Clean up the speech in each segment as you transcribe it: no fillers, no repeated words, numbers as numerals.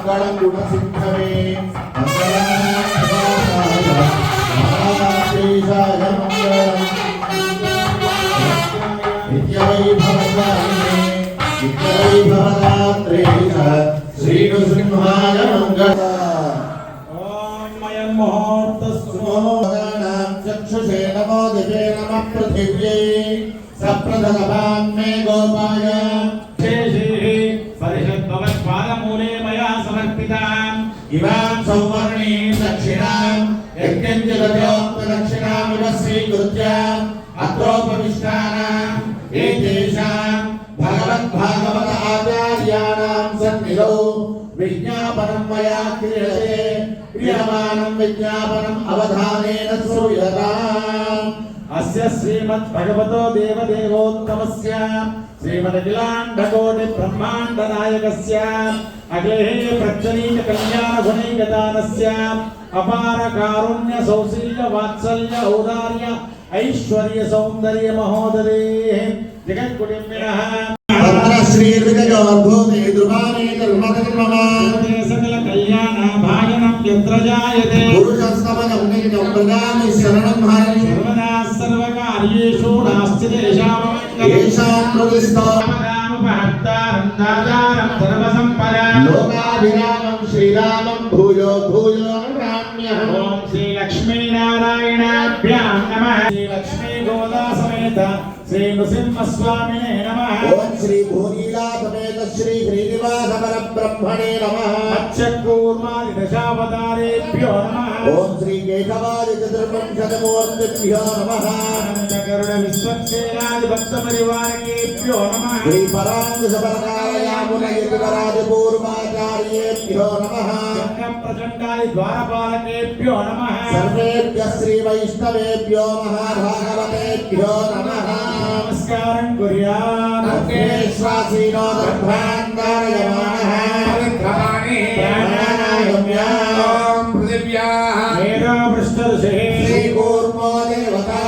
మంగళం గుణసిద్ధమే శ్రీనృసింహాయ మంగళ चक्षुषे नमो दिवे नमः पृथिव्यै सप्रदलभान्मे गोपाय शेषे परिषद्भवत्पादमूले मया समर्पिताम् इमां सौवर्णीं दक्षिणाम् यज्ञञ्जलयोक्तदक्षिणामिव स्वीकृत्य अत्रोपविष्टानाम् एतेषाम् भगवद्भागवत आचार्याणां सन्निधौ विज्ञापनं मया क्रियते क्रियमाणं विज्ञापनम् अवधानेन श्रूयताम् अस्य श्रीमद्भगवतो देवदेवोत्तमस्य श्रीमदखिलाण्डकोटि ब्रह्माण्डनायकस्य अखिलेः प्रचलित कल्याणगुणैकदानस्य अपार कारुण्य सौशील्य वात्सल्य औदार्य ऐश्वर्य सौन्दर्य महोदरेः जगत्कुटुम्बिनः श्री विजयोद्भूते द्रुमाने कर्मकर्ममा सकल कल्याण भाजनं यत्र जायते पुरुषस्तमनं नित्यं प्रदामि शरणं हरि सर्वदा सर्वकार्येषु नास्ति तेषामङ्गलं येषां प्रविष्टोपहत्तारं दातारं सर्वसम्पदा लोकाभिरामं श्रीरामं भूयो भूयो नमाम्यहम् ॐ श्री लक्ष्मीनारायणाभ्यां नमः श्री लक्ष्मी गोदा समेत श्री नृसिंहस्वामिने नमः ओम श्री भूनीला समेत श्री श्रीनिवास परब्रह्मणे नमः मत्स्यकूर्मादि दशावतारेभ्यो नमः ओम श्री केशवादि चतुर्विंशतिमूर्तिभ्यो नमः अनन्तकरुण विश्वक्सेनादि भक्तपरिवारकेभ्यो नमः श्री पराङ्कुशपरकालयामुनयतिवरादि पूर्वाचार्येभ्यो नमः प्रचण्डादि द्वारपालकेभ्यो नमः सर्वेभ्यः श्री वैष्णवेभ्यो महाभागवतेभ्यो नमः नमस्कारं कुर्यात् अग्नेश्वासीनो दर्भान्दारयमानः परिभ्रमाणि प्राणायाम्यां पृथिव्याः मेधापृष्ठऋषिः श्रीकूर्मो देवता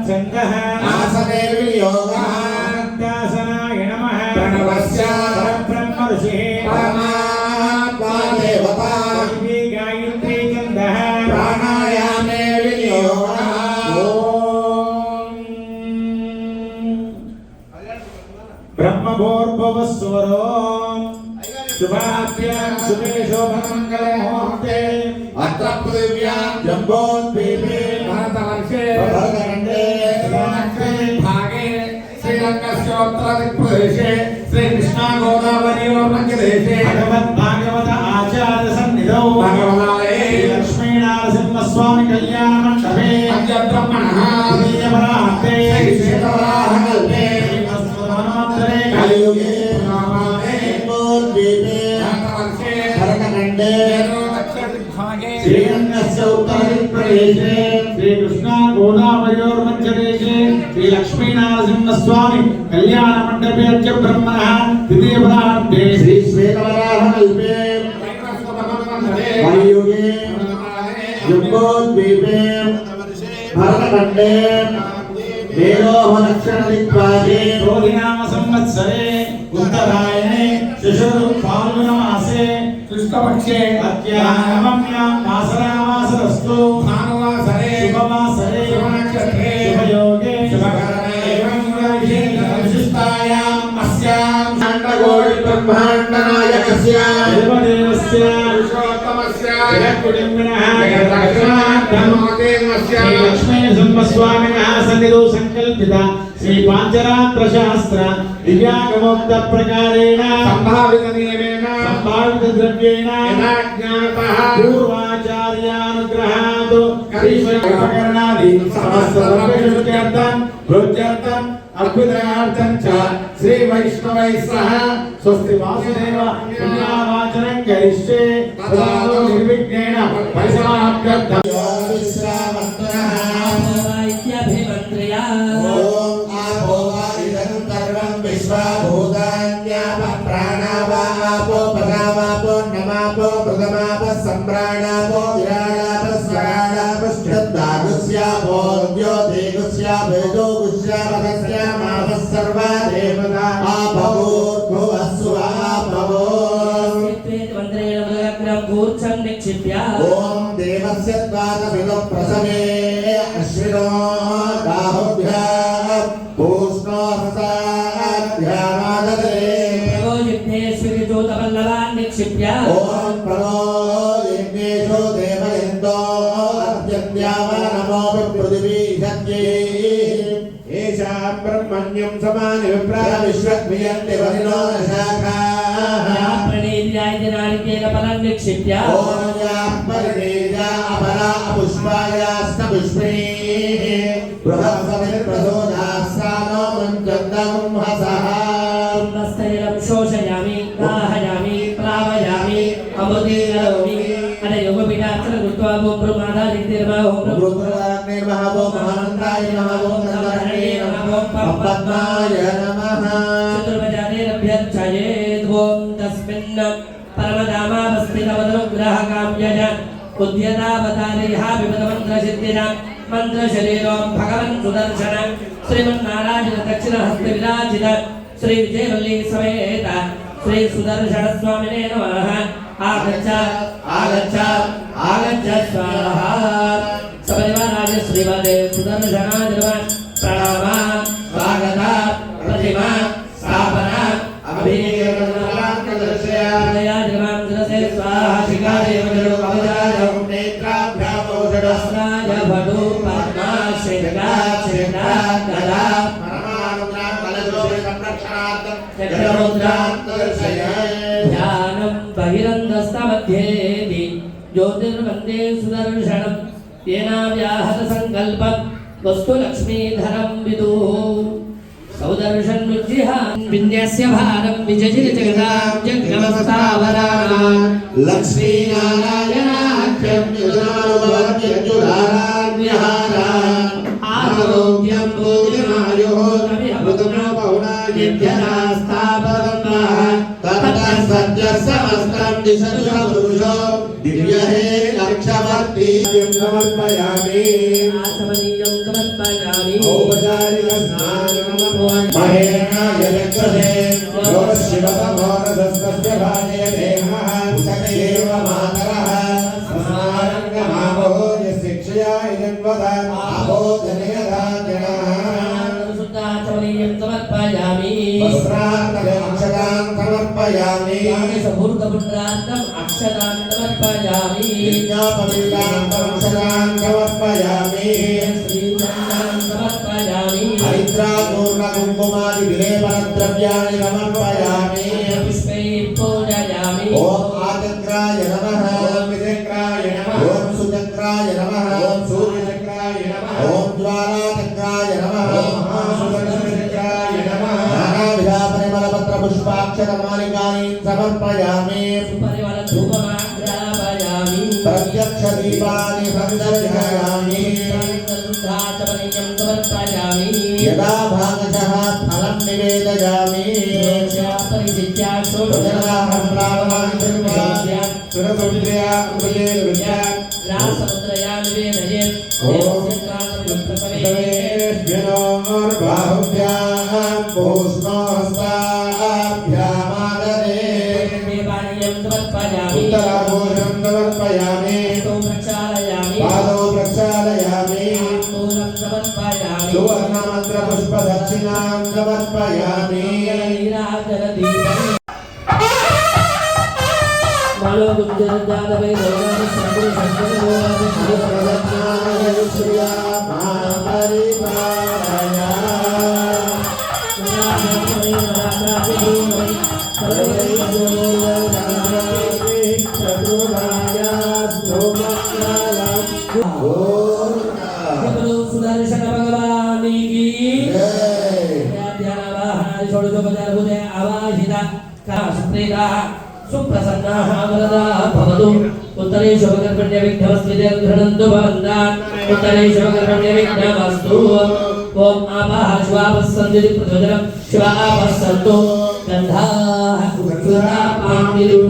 चन्दः आसने विनियोगः अनन्तासनाय नमः प्रणवस्य परब्रह्म ऋषिः परमात्मा देवता गायत्री चन्दः प्राणायामे विनियोगः ब्रह्मभोर्भवस्वरो शुभाभ्यां शुभे शोभमङ्गले मुहूर्ते अत्र पृथिव्यां जम्बोद्वीपे भरतवर्षे भरतखण्डे भागे श्रीलङ्कास्योत्तरदिक्प्रदेशे श्रीकृष्णागोदावरीयोर्मध्यदेशे भगवद्भागवत आचार्यसन्निधौ भगवतालये लक्ष्मीनारसिंहस्वामी कल्याणमण्डपे पञ्चब्रह्मणः द्वितीयपरार्थे श्रीशेषवराहकल्पे कलियुगे भरतखण्डे श्रीरङ्गस्य उत्तरदिक्प्रदेशे श्रीकृष्णा गोदावरीयोर्मध्यदेशे श्रीलक्ष्मीनारसिंहस्वामी कल्याणमण्डपे च ब्रह्मणः द्वितीयपरार्थे श्रीश्वेतवराहकल्पे कलियुगे जम्बोद्वीपे भरतखण्डे वेदोह दक्षिणदिक्पादे क्रोधिनाम संवत्सरे उत्तरायणे शिशुर फाल्गुनमासे कृष्णपक्षे अद्यानवम्यां मासरामासरस्तु भानुवासरे शुभवासरे शुभनक्षत्रे शुभयोगे शुभकरणे एवं विशिष्टायाम् अस्यां अण्डकोटि ब्रह्माण्डनायकस्य देवदेवस्य विश्वोत्तमस्य जगत्कुटुम्बिनः जगद्रक्षणार्थं लक्ष्मीनरसिंहस्वामिनः सन्निधौ संकल्पिता श्री पांचरात्र शास्त्र दिव्यागमोक्त प्रकारेण संभावित नियमेन संभावित द्रव्येण यथाज्ञातः पूर्वाचार्यानुग्रहात् करीश्वरकरणादि समस्त द्रव्यशुद्ध्यर्थं भृत्यर्थं अभ्युदयार्थं च श्री वैष्णवैः सह स्वस्ति वासुदेव पुण्यावाचनं करिष्ये तदातो निर्विघ्नेन परिसमाप्त्यर्थं प्राणावापो पदावापो नमापो प्रथमापो सम्प्राणापो विराणापो स्वराणापो श्रद्धागो मूर्छं निक्षिप्य ओम देवस्य द्वादशविदो प्रसवे अश्विनो गाहुभ्यां पूष्णो हसाभ्यामादरे प्रभो यज्ञेश्वरि ज्योतवल्लभान् निक्षिप्य ओम प्रणो यज्ञेशो देवयन्तो अत्यन्त्यावनमो पृथिवी शक्ये येषां ब्रह्मण्यं समानि विप्राय विश्वक्रियन्ते वरिणो न शाखाः नारिकेलफलं निक्षिप्य ओम या परिणेया अपरा पुष्पायास्त पुष्पे बृहस्पतिर्प्रचोदयास्तानो मञ्चन्दं हसः तैलं शोषयामि दाहयामि प्लावयामि अमुदीकरोमि अनयोगपीठार्चन कृत्वा ओम ब्रह्मादादित्यर्मा ओम रुद्राग्निर्मः ओम महानन्दाय नमः ओम नन्दवर्णे नमः ओम पद्माय नमः चतुर्भुजानेरभ्यर्चयेत् ओम तस्मिन् परमधामावस्थितमनुग्रहकाम्यज उद्यतावतारयः विपदमन्त्रसिद्धिना मन्त्रशरीरों भगवन् सुदर्शन श्रीमन्नारायण दक्षिणहस्तविराजित श्री विजयवल्ली समेत श्री सुदर्शन स्वामिने नमः आगच्छ आगच्छ आगच्छ स्वाहा सपरिवाराय श्रीमते सुदर्शनाय नमः प्रणाम स्वागत प्रतिमा स्थापना अभिनयनाय नमः जलसे स्वाहा शिखादेव जलो अवजाय नेत्राभ्यामोषडस्नाय भटो पद्मा शेखरा शेखरा कला ध्यानं बहिरन्तस्तमध्येति ज्योतिर्वन्दे सुदर्शनं येन व्याहत संकल्पं वस्तुलक्ष्मीधरं विदुः सौदर्शन्मुज्जिहान् विन्यस्य भारं विजजित जगदां जग्नमस्तावराणां लक्ष्मीनारायणाख्यं युजनानुभवत्यजुधाराण्यहारान् आरोग्यं भोजनायोः अमृतमो यज्ञनास्तापदन्वाः ततः सद्यः समस्तं दिशतु पुरुषो दिव्यहे लक्षवर्ती समर्पयामि आचमनीयं समर्पयामि औपचारिकस्नानं महेन यजक्षसे योगशिवतमोरसस्तस्य भाजयते नमः सदैव मातरः स्मरणगमावो यशिक्षया इदन्वद आपो जनयदा शुद्धाचमनीयं समर्पयामि वस्त्रान्तरे अक्षतान् समर्पयामि सभूतपुत्रार्थम् अक्षतान् समर्पयामि विज्ञापवित्रान्तम् अक्षतान् समर्पयामि श्रीचन्द्रान् समर्पयामि हरिद्रापूर्णकुङ्कुमादि विलेपनद्रव्याणि समर्पयामि पुष्पैः पूजयामि ॐ आचक्राय नमः ॐ विचक्राय नमः ॐ सुचक्राय नमः ॐ सूर्यचक्राय नमः ॐ ज्वालाचक्राय नमः ॐ महासुदर्शनचक्राय नमः नानाविधपरिमलपत्रपुष्पाक्षरमालिकानि समर्पयामि परिमलधूपमाग्रापयामि प्रत्यक्षदीपानि सन्दर्शयामि शुद्धाचमनीयं समर्पयामि यदा भागशः फलं निवेदयामि परिचित्या सुरसुन्द्र्या उदयेर्विद्या रासमुद्रया निवेदयेत् बाहुभ्यां पूष्णोहस्ताभ्यामादरे देवालयं समर्पयामि उत्तराभूषणं समर्पयामि पादौ प्रक्षालयामि मूलं समर्पयामि सुवर्णमन्त्रपुष्पदक्षिणां समर्पयामि मालो गुजरातवै लोकानि सद्गुरु सद्गुरु प्रदत्ताय श्रिया महापरिपालया सुदर्शन भगवान की आवाहिता सुप्रसन्नाः वरदाः भवतु उत्तरे शुभकर्मण्य विघ्नमस्मितिर्घ्नन्तु भवन्तान् उत्तरे शुभकर्मण्य विघ्नमस्तु ॐ आपाः शिवापः सन्तु प्रचोदनं शिवापः सन्तु गन्धाः सुगन्धापान्वितं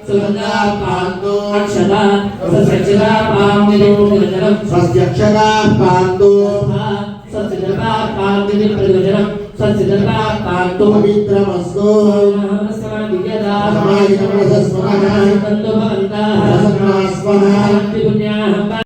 सुगन्धापान्तु अक्षतान् सस्यक्षतापान्वितं स्वस्यक्षराः पान्तु सस्यक्षतापान्वितं सत्सिद्धतात्तान्तु पवित्रमस्तु नमस्कार समाहितमनसस्मनः तन्तु भवन्तः प्रसन्नाः स्वः पुण्याः